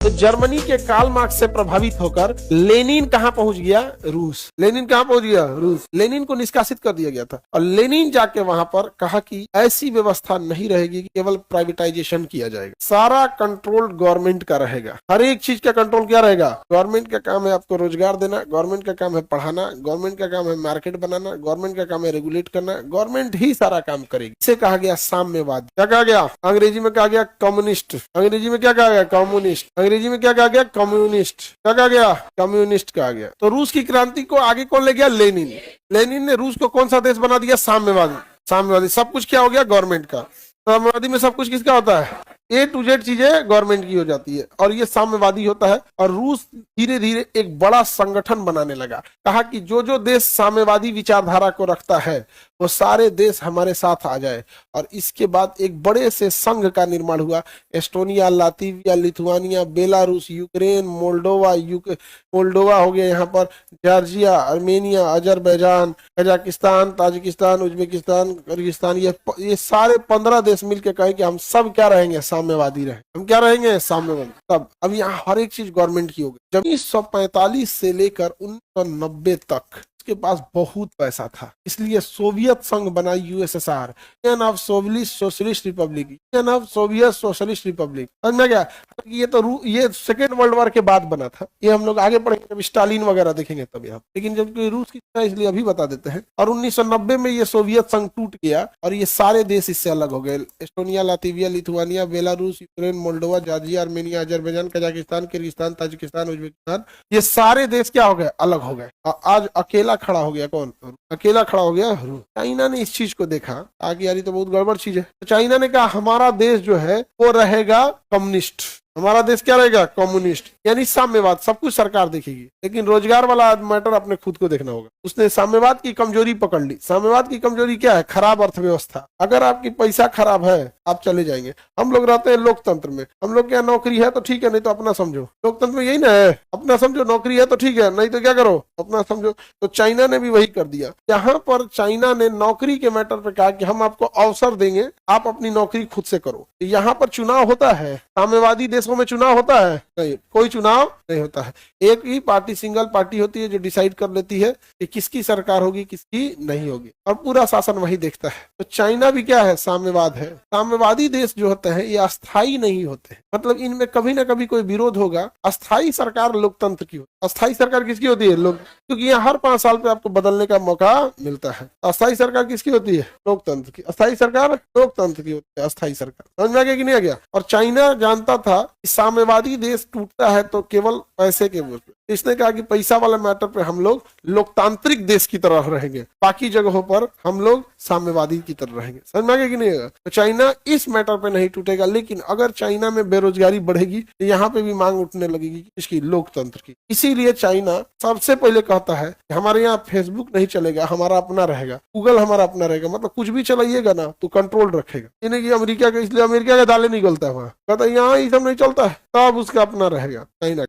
तो जर्मनी के Karl Marx से प्रभावित होकर लेनिन कहाँ पहुंच गया? रूस। लेनिन कहाँ पहुंच गया? रूस। लेनिन को निष्कासित कर दिया गया था और लेनिन जाके वहां पर कहा कि ऐसी व्यवस्था नहीं रहेगी कि केवल प्राइवेटाइजेशन किया जाएगा, सारा कंट्रोल गवर्नमेंट का रहेगा। हर एक चीज का कंट्रोल क्या रहेगा? गवर्नमेंट का काम है आपको रोजगार देना, गवर्नमेंट का काम है पढ़ाना, गवर्नमेंट का काम है मार्केट बनाना, गवर्नमेंट का काम है रेगुलेट करना, गवर्नमेंट ही सारा काम करेगी। इसे कहा गया साम्यवाद। क्या कहा गया? अंग्रेजी में कहा गया कम्युनिस्ट। अंग्रेजी में क्या कहा गया? कम्युनिस्ट। अंग्रेजी में क्या कहा गया? कम्युनिस्ट। क्या कहा गया? कम्युनिस्ट कहा गया। तो रूस की क्रांति को आगे कौन ले गया? लेनिन। लेनिन ने रूस को कौन सा देश बना दिया? साम्यवादी। साम्यवादी सब कुछ क्या हो गया? गवर्नमेंट का। साम्यवादी में सब कुछ किसका होता है? A to Z चीजें गवर्नमेंट की हो जाती है और ये साम्यवादी होता है। और रूस धीरे धीरे एक बड़ा संगठन बनाने लगा। कहा कि जो जो देश साम्यवादी विचारधारा को रखता है वो सारे देश हमारे साथ आ जाए। और इसके बाद एक बड़े से संघ का निर्माण हुआ। Estonia, Latvia, Lithuania, Belarus, Ukraine, Moldova हो गया, यहाँ पर Georgia, Armenia, Azerbaijan, Kazakhstan, Tajikistan, Uzbekistan, Kyrgyzstan, ये सारे 15 देश मिलकर कहे कि हम सब क्या रहेंगे? साम्यवादी रहे। हम क्या रहेंगे? साम्यवादी। तब अब यहाँ हर एक चीज गवर्नमेंट की हो गई। जब 1945 से लेकर 1990 तक उसके पास बहुत पैसा था, इसलिए सोवियत संघ बना USSR, union of socialist Republic, union of Soviet socialist Republic. समझ में गया? ये सेकेंड वर्ल्ड वॉर के बाद बना था। ये हम लोग आगे पढ़ेंगे जब स्टालिन वगैरह देखेंगे तब यहाँ, लेकिन जब रूस की था इसलिए अभी बता देते हैं। और 1990 में ये सोवियत संघ टूट गया और ये सारे देश इससे अलग हो गए। Estonia, Latvia, Lithuania, Belarus, Ukraine, Moldova, Georgia, Armenia, Azerbaijan, Kazakhstan, Kyrgyzstan, Tajikistan, Uzbekistan, ये सारे देश क्या हो गए? अलग हो गए। आज अकेला खड़ा हो गया कौन? अकेला खड़ा हो गया रूस। चाइना ने इस चीज को देखा, आगे यारी तो बहुत गड़बड़ चीज है। तो चाइना ने कहा हमारा देश जो है वो रहेगा कम्युनिस्ट। हमारा देश क्या रहेगा? कम्युनिस्ट, यानी साम्यवाद। सब कुछ सरकार देखेगी, लेकिन रोजगार वाला मैटर अपने खुद को देखना होगा। उसने साम्यवाद की कमजोरी पकड़ ली। साम्यवाद की कमजोरी क्या है? खराब अर्थव्यवस्था। अगर आपकी पैसा खराब है आप चले जाएंगे। हम लोग रहते हैं लोकतंत्र में, हम लोग क्या नौकरी है तो ठीक है, नहीं तो अपना समझो। लोकतंत्र में यही ना है, अपना समझो। नौकरी है तो ठीक है, नहीं तो क्या करो? अपना समझो। तो चाइना ने भी वही कर दिया। यहाँ पर चाइना ने नौकरी के मैटर पर कहा कि हम आपको अवसर देंगे, आप अपनी नौकरी खुद से करो। यहाँ पर चुनाव होता है, साम्यवादी देशों में चुनाव होता है? नहीं, कोई चुनाव नहीं होता है। एक ही पार्टी, सिंगल पार्टी होती है जो डिसाइड कर लेती है कि किसकी सरकार होगी, किसकी नहीं होगी, और पूरा शासन वही देखता है। तो चाइना भी क्या है? साम्यवाद है। साम्यवादी देश जो होते हैं ये अस्थायी नहीं होते हैं, मतलब इनमें कभी ना कभी कोई विरोध होगा। अस्थायी सरकार लोकतंत्र की होती है। अस्थायी सरकार किसकी होती है? लोग, क्योंकि यहाँ हर 5 साल पे आपको बदलने का मौका मिलता है। अस्थायी सरकार किसकी होती है? लोकतंत्र की। अस्थायी सरकार लोकतंत्र की होती है। अस्थायी सरकार। समझ में आ गया कि नहीं आ गया? और चाइना जानता था कि साम्यवादी देश टूटता है तो केवल पैसे के बोझ पे। इसने कहा कि पैसा वाला मैटर पे हम लोग लोकतांत्रिक देश की तरह रहेंगे, बाकी जगहों पर हम लोग साम्यवादी की तरह रहेंगे। समझ में आ गया कि नहीं? तो चाइना इस मैटर पे नहीं टूटेगा, लेकिन अगर चाइना में बेरोजगारी बढ़ेगी तो यहाँ पे भी मांग उठने लगेगी इसकी, लोकतंत्र की। इसीलिए चाइना सबसे पहले कहता है कि हमारे यहाँ फेसबुक नहीं चलेगा, हमारा अपना रहेगा, गूगल हमारा अपना रहेगा, मतलब कुछ भी चलाइएगा ना तो कंट्रोल रखेगा। यानी कि अमेरिका का, इसलिए अमेरिका का दालें निकलता है वहां, कहता है यहाँ ये सब नहीं चलता है, तब उसका अपना रहेगा चाइना।